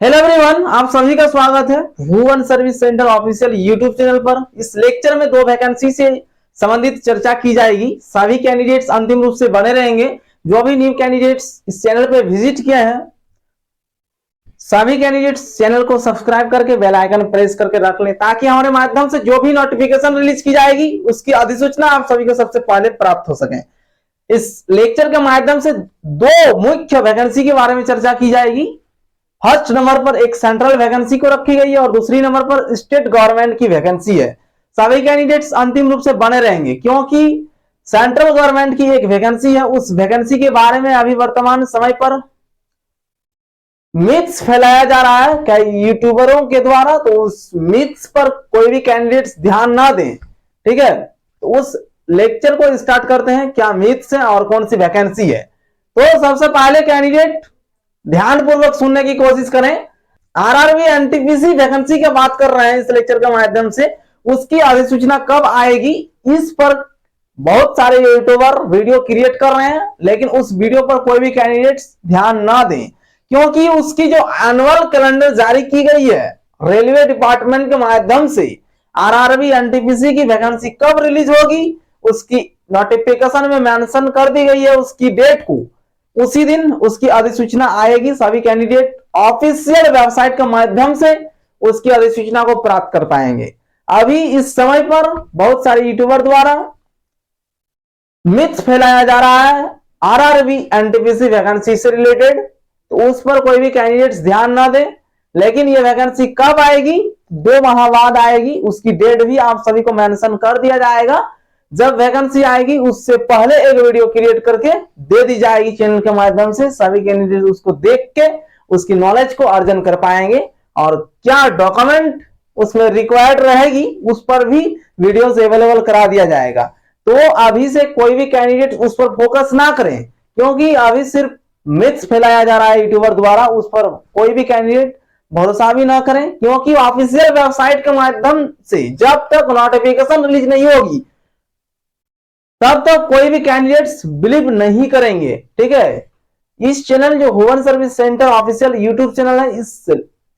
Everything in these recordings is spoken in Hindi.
हेलो एवरीवन, आप सभी का स्वागत है Bhuvan service centre official YouTube channel पर। इस लेक्चर में 2 वैकेंसी से संबंधित चर्चा की जाएगी। सभी कैंडिडेट्स अंतिम रूप से बने रहेंगे। जो भी न्यू कैंडिडेट्स इस चैनल पर विजिट किए हैं, सभी कैंडिडेट्स चैनल को सब्सक्राइब करके बेल आइकन प्रेस करके रख लें, ताकि हमारे माध्यम से जो भी नोटिफिकेशन रिलीज की जाएगी उसकी अधिसूचना आप सभी को सबसे पहले प्राप्त हो सके। इस लेक्चर के माध्यम से 2 मुख्य वैकेंसी के बारे में चर्चा की जाएगी। फर्स्ट नंबर पर एक सेंट्रल वैकेंसी को रखी गई है और दूसरी नंबर पर स्टेट गवर्नमेंट की वैकेंसी है। सभी कैंडिडेट्स अंतिम रूप से बने रहेंगे, क्योंकि सेंट्रल गवर्नमेंट की एक वैकेंसी है। उस वैकेंसी के बारे में अभी वर्तमान समय पर मिथ्स फैलाया जा रहा है कई यूट्यूबरों के द्वारा, तो उस मिथ्स पर कोई भी कैंडिडेट्स ध्यान ना दें। ठीक है, तो उस लेक्चर को स्टार्ट करते हैं। क्या मिथ्स है और कौन सी वैकेंसी है। तो सबसे पहले कैंडिडेट ध्यानपूर्वक सुनने की कोशिश करें। आरआरबी एनटीपीसी वैकेंसी की बात कर रहे हैं इस लेक्चर के माध्यम से। उसकी अधिसूचना कब आएगी, इस पर बहुत सारे यूट्यूबर वीडियो क्रिएट कर रहे हैं, लेकिन उस वीडियो पर कोई भी कैंडिडेट्स ध्यान ना दें, क्योंकि उसकी जो एनुअल कैलेंडर जारी की गई है रेलवे डिपार्टमेंट के माध्यम से, आरआरबी एनटीपीसी की वैकेंसी कब रिलीज होगी उसकी नोटिफिकेशन में मेंशन कर दी गई है। उसकी डेट को उसी दिन उसकी अधिसूचना आएगी। सभी कैंडिडेट ऑफिशियल वेबसाइट के माध्यम से उसकी अधिसूचना को प्राप्त कर पाएंगे। अभी इस समय पर बहुत सारे यूट्यूबर द्वारा मिथ्स फैलाया जा रहा है आरआरबी एनटीपीसी वैकेंसी से रिलेटेड, तो उस पर कोई भी कैंडिडेट्स ध्यान ना दे। लेकिन ये वैकेंसी कब आएगी, 2 माह बाद आएगी। उसकी डेट भी आप सभी को मेंशन कर दिया जाएगा। जब वैकेंसी आएगी उससे पहले एक वीडियो क्रिएट करके दे दी जाएगी चैनल के माध्यम से। सभी कैंडिडेट उसको देख के उसकी नॉलेज को अर्जन कर पाएंगे, और क्या डॉक्यूमेंट उसमें रिक्वायर्ड रहेगी उस पर भी वीडियोस अवेलेबल करा दिया जाएगा। तो अभी से कोई भी कैंडिडेट उस पर फोकस ना करें, क्योंकि अभी सिर्फ मिथ्स फैलाया जा रहा है यूट्यूबर द्वारा। उस पर कोई भी कैंडिडेट भरोसा भी ना करें, क्योंकि ऑफिशियल वेबसाइट के माध्यम से जब तक नोटिफिकेशन रिलीज नहीं होगी तब तक कोई भी कैंडिडेट्स बिलीव नहीं करेंगे। ठीक है, इस चैनल जो Bhuvan service centre official YouTube channel है, इस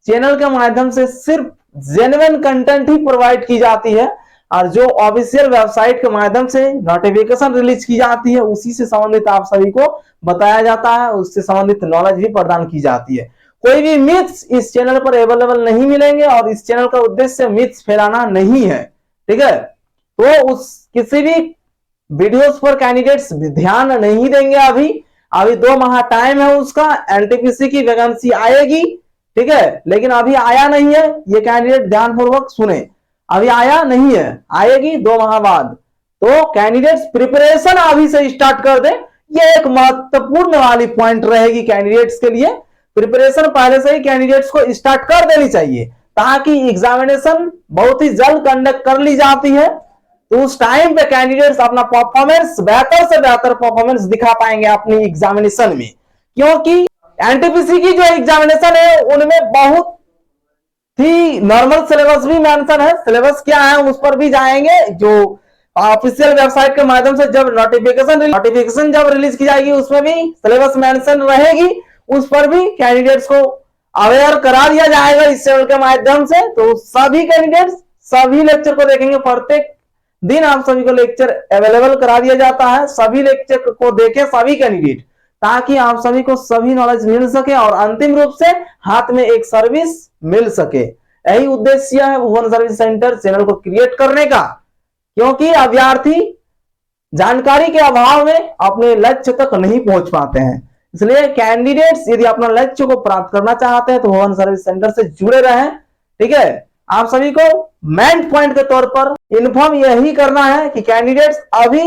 चैनल के माध्यम से सिर्फ जेन्युइन कंटेंट ही प्रोवाइड की जाती है, और जो ऑफिशियल वेबसाइट के माध्यम से नोटिफिकेशन रिलीज की जाती है उसी से संबंधित आप सभी को बताया जाता है, उससे संबंधित नॉलेज भी प्रदान की जाती है। कोई भी मिथ्स इस चैनल पर अवेलेबल नहीं मिलेंगे, और इस चैनल का उद्देश्य मिथ्स फैलाना नहीं है। ठीक है, तो उस किसी भी वीडियोस पर कैंडिडेट्स ध्यान नहीं देंगे। अभी 2 माह टाइम है उसका। एनटीपीसी की वैकेंसी आएगी, ठीक है, लेकिन अभी आया नहीं है। ये कैंडिडेट ध्यानपूर्वक सुने, अभी आया नहीं है, आएगी 2 माह बाद। तो कैंडिडेट्स प्रिपरेशन अभी से स्टार्ट कर दे। ये एक महत्वपूर्ण वाली पॉइंट रहेगी कैंडिडेट्स के लिए। प्रिपरेशन पहले से ही कैंडिडेट्स को स्टार्ट कर देनी चाहिए, ताकि एग्जामिनेशन बहुत ही जल्द कंडक्ट कर ली जाती है। तो उस टाइम पे कैंडिडेट्स अपना परफॉर्मेंस बेहतर से बेहतर परफॉर्मेंस दिखा पाएंगे अपनी एग्जामिनेशन में, क्योंकि एनटीपीसी की जो एग्जामिनेशन है उनमें बहुत ही नॉर्मल सिलेबस भी मेंशन है। सिलेबस क्या है उस पर भी जाएंगे, जो ऑफिशियल वेबसाइट के माध्यम से जब नोटिफिकेशन जब रिलीज की जाएगी उसमें भी सिलेबस मेंशन रहेगी। उस पर भी कैंडिडेट्स को अवेयर करा दिया जाएगा इस चैनल के माध्यम से। तो सभी कैंडिडेट्स सभी लेक्चर को देखेंगे। प्रत्येक दिन आप सभी को लेक्चर अवेलेबल करा दिया जाता है। सभी लेक्चर को देखें सभी कैंडिडेट, ताकि आप सभी को सभी नॉलेज मिल सके और अंतिम रूप से हाथ में एक सर्विस मिल सके। यही उद्देश्य है भुवन सर्विस सेंटर चैनल को क्रिएट करने का, क्योंकि अभ्यर्थी जानकारी के अभाव में अपने लक्ष्य तक नहीं पहुंच पाते हैं। इसलिए कैंडिडेट्स यदि अपना लक्ष्य को प्राप्त करना चाहते हैं तो भुवन सर्विस सेंटर से जुड़े रहें। ठीक है, आप सभी को मेन पॉइंट के तौर पर इन्फॉर्म यही करना है कि कैंडिडेट्स अभी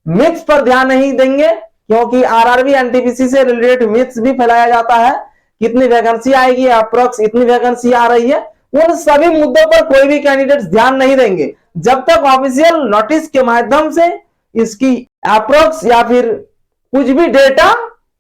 मिथ्स पर ध्यान नहीं देंगे, क्योंकि आरआरबी एनटीपीसी से रिलेटेड मिथ्स भी फैलाया जाता है। कितनी वैकेंसी आएगी, अप्रोक्स इतनी वैकेंसी आ रही है, उन सभी मुद्दों पर कोई भी कैंडिडेट्स ध्यान नहीं देंगे जब तक ऑफिशियल नोटिस के माध्यम से इसकी अप्रोक्स या फिर कुछ भी डेटा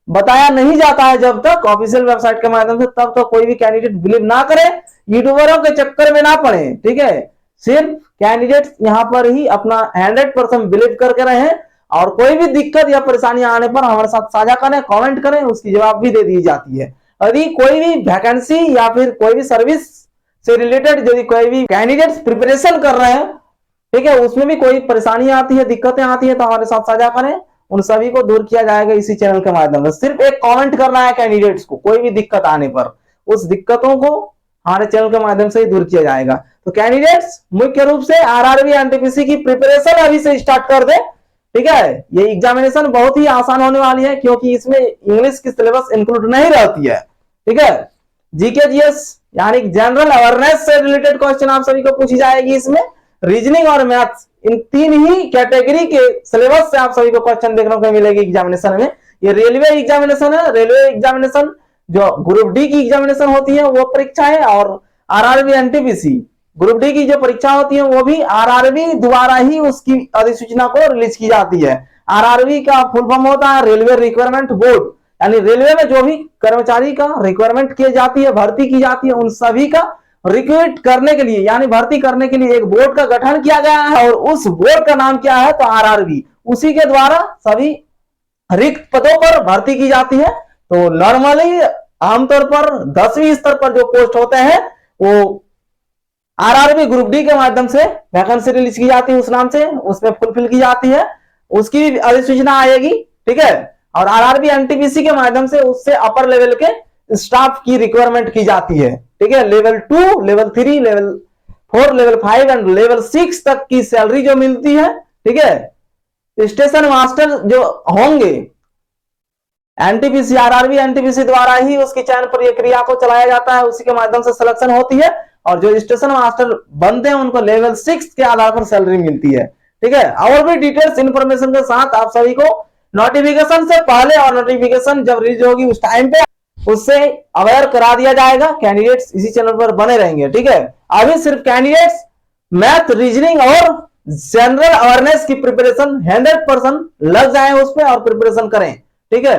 बताया नहीं जाता है। जब तक ऑफिशियल वेबसाइट के माध्यम से, तब तक कोई भी कैंडिडेट बिलीव ना करे, यूट्यूबरों के चक्कर में ना पड़े। ठीक है, सिर्फ कैंडिडेट्स यहां पर ही अपना 100% बिलीव करके रहे, और कोई भी दिक्कत या परेशानी आने पर हमारे साथ साझा करें, कमेंट करें, उसकी जवाब भी दे दी जाती है। यदि कोई भी वैकेंसी या फिर कोई भी सर्विस से रिलेटेड यदि कोई भी कैंडिडेट्स प्रिपरेशन कर रहे हैं, ठीक है, उसमें भी कोई परेशानी आती है, दिक्कतें आती है, तो हमारे साथ साझा करें, उन सभी को दूर किया जाएगा इसी चैनल के माध्यम से। सिर्फ एक कमेंट करना है कैंडिडेट्स को, कोई भी दिक्कत आने पर उस दिक्कतों को हमारे चैनल के माध्यम से ही दूर किया जाएगा। तो कैंडिडेट्स मुख्य रूप से आरआरबी एनटीपीसी की प्रिपरेशन अभी से स्टार्ट कर दे, ठीक है। ये एग्जामिनेशन बहुत ही आसान होने वाली है, क्योंकि इसमें इंग्लिश की सिलेबस इंक्लूड नहीं रहती है, ठीक है। जीके जीएस यानी जनरल अवेयरनेस से रिलेटेड क्वेश्चन आप सभी को पूछी जाएगी। इसमें रीजनिंग और मैथ्स इन तीन ही कैटेगरी के सिलेबस से आप सभी को क्वेश्चन देखने को मिलेगी एग्जामिनेशन में। ये रेलवे एग्जामिनेशन है, रेलवे एग्जामिनेशन जो ग्रुप डी की एग्जामिनेशन होती है वो परीक्षा है, और आरआरबी एनटीपीसी ग्रुप डी की जो परीक्षा होती है वो भी आरआरबी द्वारा ही उसकी अधिसूचना को रिलीज की जाती है। आरआरबी का फुल फॉर्म होता है रेलवे रिक्वायरमेंट बोर्ड, यानी रेलवे में जो भी कर्मचारी का रिक्वायरमेंट की जाती है, भर्ती की जाती है, उन सभी का रिक्रूट करने के लिए यानी भर्ती करने के लिए एक बोर्ड का गठन किया गया है, और उस बोर्ड का नाम क्या है तो आरआरबी। उसी के द्वारा सभी रिक्त पदों पर भर्ती की जाती है। तो नॉर्मली आमतौर पर 10वीं स्तर पर जो पोस्ट होते हैं वो आरआरबी ग्रुप डी के माध्यम से वैकेंसी रिलीज की जाती है, उस नाम से उसमें फुलफिल की जाती है, उसकी भी अधिसूचना आएगी, ठीक है। और आरआरबी एनटीपीसी के माध्यम से उससे अपर लेवल के स्टाफ की रिक्वायरमेंट की जाती है, ठीक है। Level 2, level 3, level 4, level 5 and level 6 तक की सैलरी जो मिलती है, ठीक है। स्टेशन मास्टर जो होंगे एनटीपीसी आरआरबी एनटीपीसी द्वारा ही उसकी चयन प्रक्रिया को चलाया जाता है, उसी के माध्यम से सिलेक्शन होती है, और जो स्टेशन मास्टर बनते हैं उनको लेवल 6 के आधार पर सैलरी मिलती है, ठीक है। और भी डिटेल्स इंफॉर्मेशन के साथ आप सभी को नोटिफिकेशन से पहले और नोटिफिकेशन जब रिलीज होगी उस टाइम पे उससे अवेयर करा दिया जाएगा। कैंडिडेट्स इसी चैनल पर बने रहेंगे, ठीक है। अभी सिर्फ कैंडिडेट्स मैथ, रीजनिंग और जनरल अवेयरनेस की प्रिपरेशन 100% लग जाए उस पर और प्रिपरेशन करें, ठीक है।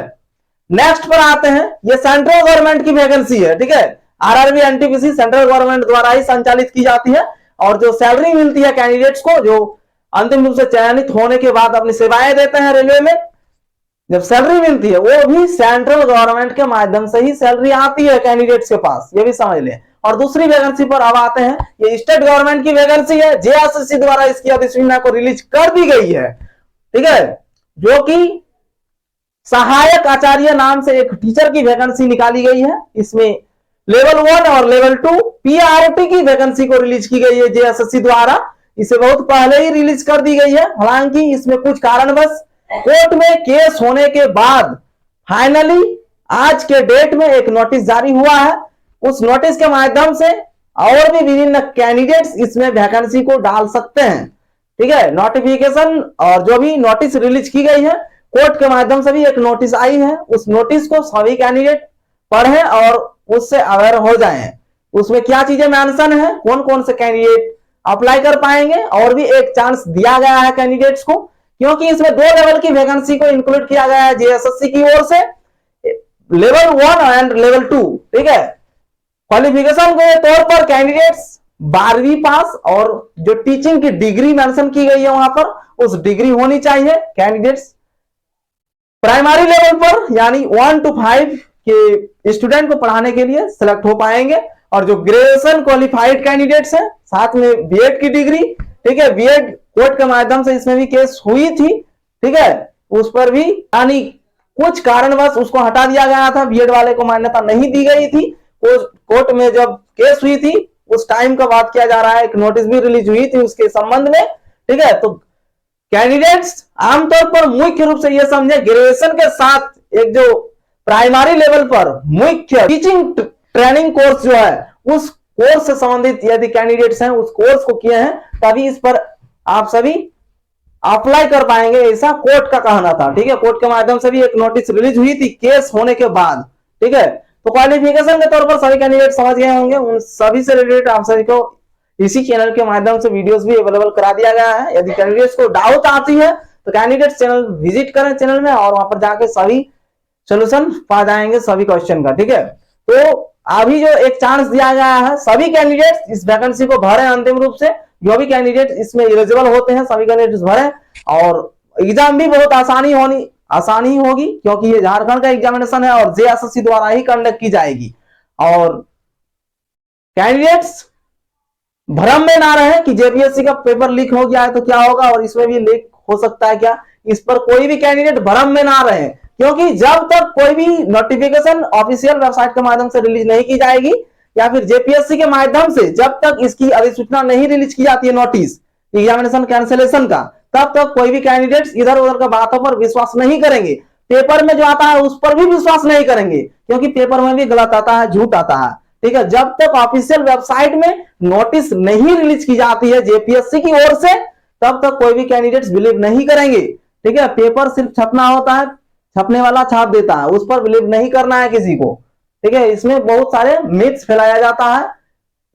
नेक्स्ट पर आते हैं, ये सेंट्रल गवर्नमेंट की वैकेंसी है, ठीक है। आरआरबी एनटीपीसी सेंट्रल गवर्नमेंट द्वारा ही संचालित की जाती है, और जो सैलरी मिलती है कैंडिडेट्स को जो अंतिम रूप से चयनित होने के बाद अपनी सेवाएं देते हैं रेलवे में, जब सैलरी मिलती है वो भी सेंट्रल गवर्नमेंट के माध्यम से ही सैलरी आती है कैंडिडेट्स के पास, ये भी समझ लें। और दूसरी वैकेंसी पर अब आते हैं, ये स्टेट गवर्नमेंट की वैकेंसी है, जेएसएससी द्वारा इसकी अधिसूचना को रिलीज कर दी गई है, ठीक है। जो कि सहायक आचार्य नाम से एक टीचर की वैकेंसी निकाली गई है। इसमें लेवल 1 और लेवल 2 पीआरटी की वैकेंसी को रिलीज की गई है जेएसएससी द्वारा, इसे बहुत पहले ही रिलीज कर दी गई है। हालांकि इसमें कुछ कारणवश कोर्ट में केस होने के बाद फाइनली आज के डेट में एक नोटिस जारी हुआ है। उस नोटिस के माध्यम से और भी विभिन्न कैंडिडेट्स इसमें वैकेंसी को डाल सकते हैं, ठीक है। नोटिफिकेशन और जो भी नोटिस रिलीज की गई है कोर्ट के माध्यम से भी एक नोटिस आई है, उस नोटिस को सभी कैंडिडेट पढ़ें और उससे अवेयर हो जाएं। उसमें क्या चीजें मेंशन है, कौन कौन से कैंडिडेट अप्लाई कर पाएंगे, और भी एक चांस दिया गया है कैंडिडेट्स को, क्योंकि इसमें 2 लेवल की वैकेंसी को इंक्लूड किया गया है जेएसएससी की ओर से, लेवल 1 एंड लेवल 2, ठीक है। क्वालिफिकेशन के तौर पर कैंडिडेट्स 12वीं पास और जो टीचिंग की डिग्री मेंशन की गई है वहां पर उस डिग्री होनी चाहिए। कैंडिडेट्स प्राइमरी लेवल पर यानी 1 to 5 के स्टूडेंट को पढ़ाने के लिए सिलेक्ट हो पाएंगे, और जो ग्रेजुएशन क्वालिफाइड कैंडिडेट्स हैं साथ में बीएड की डिग्री, ठीक है। बीएड कोर्ट के माध्यम से इसमें भी केस हुई थी, ठीक है, उस पर भी यानी कुछ कारणवश उसको हटा दिया गया था, बीएड वाले को मान्यता नहीं दी गई थी। कोर्ट में जब केस हुई थी उस टाइम का बात किया जा रहा है, एक नोटिस भी रिलीज हुई थी उसके संबंध में, ठीक है। तो कैंडिडेट्स आमतौर पर मुख्य रूप से यह समझे ग्रेजुएशन के साथ एक जो प्राइमरी लेवल पर मुख्य टीचिंग ट्रेनिंग कोर्स जो है उस कोर्स से संबंधित यदि कैंडिडेट्स हैं उस कोर्स को किए हैं तभी इस पर आप सभी अप्लाई कर पाएंगे, ऐसा कोर्ट का कहना था, ठीक है। कोर्ट के माध्यम से भी एक नोटिस रिलीज हुई थी केस होने के बाद, ठीक है। तो क्वालिफिकेशन के तौर पर सभी कैंडिडेट समझ गए होंगे, उन सभी से रिलेटेड आप सभी को इसी चैनल के माध्यम से वीडियोस भी अवेलेबल करा दिया गया है। यदि कैंडिडेट्स को डाउट आती है तो कैंडिडेट्स चैनल विजिट करें चैनल में, और वहां पर जाके सभी सोल्यूशन पा जाएंगे सभी क्वेश्चन का, ठीक है। तो अभी जो एक चांस दिया गया है सभी कैंडिडेट्स इस वैकेंसी को भरें, अंतिम रूप से जो भी कैंडिडेट इसमें एलिजिबल होते हैं सभी कैंडिडेट्स भरें, और एग्जाम भी बहुत आसानी होनी आसानी होगी, क्योंकि ये झारखंड का एग्जामिनेशन है और जेएसएससी द्वारा ही कंडक्ट की जाएगी। और कैंडिडेट्स भ्रम में ना रहे कि जेपीएससी का पेपर लीक हो गया है तो क्या होगा और इसमें भी लीक हो सकता है क्या, इस पर कोई भी कैंडिडेट भ्रम में ना रहे, क्योंकि जब तक कोई भी नोटिफिकेशन ऑफिशियल वेबसाइट के माध्यम से रिलीज नहीं की जाएगी या फिर जेपीएससी के माध्यम से जब तक इसकी अधिसूचना नहीं रिलीज की जाती है नोटिस एग्जामिनेशन कैंसिलेशन का, तब तक कोई भी कैंडिडेट्स इधर उधर के बातों पर विश्वास नहीं करेंगे। पेपर में जो आता है उस पर भी विश्वास नहीं करेंगे, क्योंकि पेपर में भी गलत आता है, झूठ आता है। ठीक है, जब तक ऑफिशियल वेबसाइट में नोटिस नहीं रिलीज की जाती है जेपीएससी की ओर से, तब तक कोई भी कैंडिडेट्स बिलीव नहीं करेंगे। ठीक है, पेपर सिर्फ छपना होता है, छपने वाला छाप देता है, उस पर बिलीव नहीं करना है किसी को। ठीक है, इसमें बहुत सारे मिथ्स फैलाया जाता है,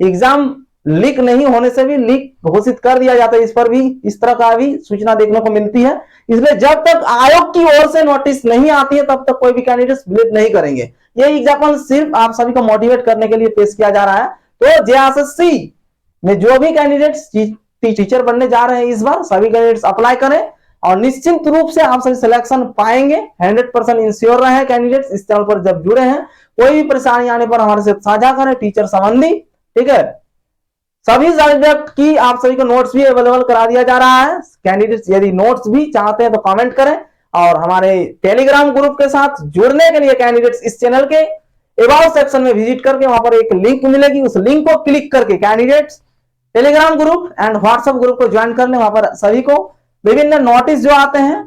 एग्जाम लीक नहीं होने से भी लीक घोषित कर दिया जाता है, इस पर भी इस तरह का भी सूचना देखने को मिलती है। इसलिए जब तक आयोग की ओर से नोटिस नहीं आती है तब तक कोई भी कैंडिडेट्स बिलीव नहीं करेंगे। ये एग्जाम्पल सिर्फ आप सभी को मोटिवेट करने के लिए पेश किया जा रहा है। तो जेएसएससी में जो भी कैंडिडेट्स टीचर बनने जा रहे हैं इस बार, सभी कैंडिडेट्स अप्लाई करें और निश्चित रूप से आप सभी सिलेक्शन पाएंगे। 100% इंश्योर रहे कैंडिडेट्स। इस चैनल पर जब जुड़े हैं, कोई भी परेशानी आने पर हमारे साथ साझा करें टीचर संबंधी। ठीक है, सभी सब्जेक्ट की आप सभी को नोट्स भी अवेलेबल करा दिया जा रहा है। कैंडिडेट्स यदि नोट्स भी चाहते हैं तो कमेंट करें और हमारे टेलीग्राम ग्रुप के साथ जुड़ने के लिए कैंडिडेट्स इस चैनल के अबाउट सेक्शन में विजिट करके वहां पर एक लिंक मिलेगी, उस लिंक को क्लिक करके candidates Telegram group and WhatsApp group को ज्वाइन कर लें। वहां पर सभी को विभिन्न नोटिस जो आते हैं,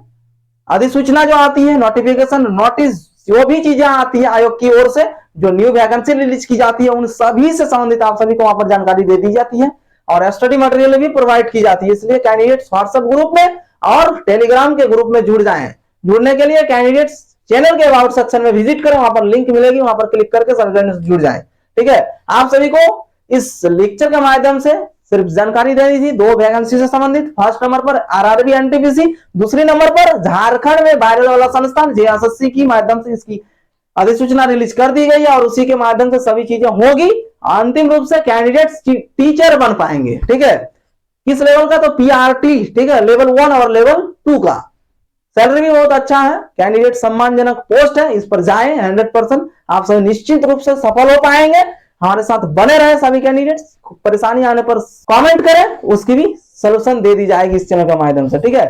अधिसूचना जो आती है, नोटिफिकेशन नोटिस, जो भी चीजें आती है आयोग की ओर से, जो न्यू वैकेंसी रिलीज की जाती है, उन सभी से संबंधित आप सभी को वहां पर जानकारी दे दी जाती है और स्टडी मटेरियल भी प्रोवाइड की जाती है। इसलिए कैंडिडेट्स व्हाट्सएप ग्रुप में और टेलीग्राम के ग्रुप में जुड़ जाएं। जुड़ने के लिए कैंडिडेट्स चैनल के अबाउट सेक्शन में विजिट करें, वहां पर लिंक मिलेगी, वहां पर क्लिक करके सभी जुड़ जाएं। ठीक है, आप सभी को इस लेक्चर के माध्यम से सिर्फ जानकारी देनी थी दो वैकेंसी से संबंधित। फर्स्ट नंबर पर आरआरबी एनटीपीसी, दूसरी नंबर पर झारखंड में वायरल वाला संस्थान जेएसएससी की माध्यम से इसकी अधिसूचना रिलीज कर दी गई है और उसी के माध्यम से सभी चीजें होगी। अंतिम रूप से कैंडिडेट्स टीचर बन पाएंगे। ठीक है, किस लेवल का, तो पीआरटी। ठीक है, लेवल 1 और लेवल 2 का। सैलरी भी बहुत अच्छा है, कैंडिडेट सम्मानजनक पोस्ट है, इस पर जाएं। 100% आप सभी निश्चित रूप से सफल हो पाएंगे। हमारे साथ बने रहे सभी कैंडिडेट्स। परेशानी आने पर कमेंट करें, उसकी भी सोल्यूशन दे दी जाएगी इस चैनल के माध्यम से। ठीक है,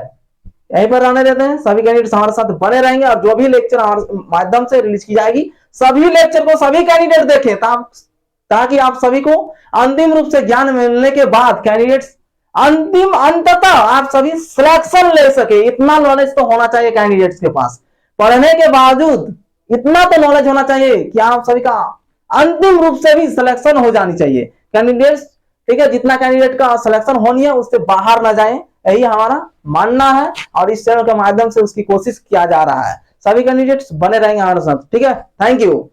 यहीं पर रहने देते हैं। सभी कैंडिडेट्स हमारे साथ बने रहेंगे और जो भी लेक्चर हमारे माध्यम से रिलीज की जाएगी, सभी लेक्चर को सभी कैंडिडेट देखें, ताकि आप सभी को अंतिम रूप से ज्ञान मिलने के बाद कैंडिडेट्स अंततः आप सभी सिलेक्शन ले सके। इतना नॉलेज तो होना चाहिए कैंडिडेट्स के पास। पढ़ने के बावजूद इतना तो नॉलेज होना चाहिए कि आप सभी का अंतिम रूप से भी सिलेक्शन हो जानी चाहिए कैंडिडेट्स। ठीक है, जितना कैंडिडेट का सिलेक्शन होनी है उससे बाहर ना जाए, यही हमारा मानना है और इस चैनल के माध्यम से उसकी कोशिश किया जा रहा है। सभी कैंडिडेट्स बने रहेंगे हमारे साथ। ठीक है, थैंक यू।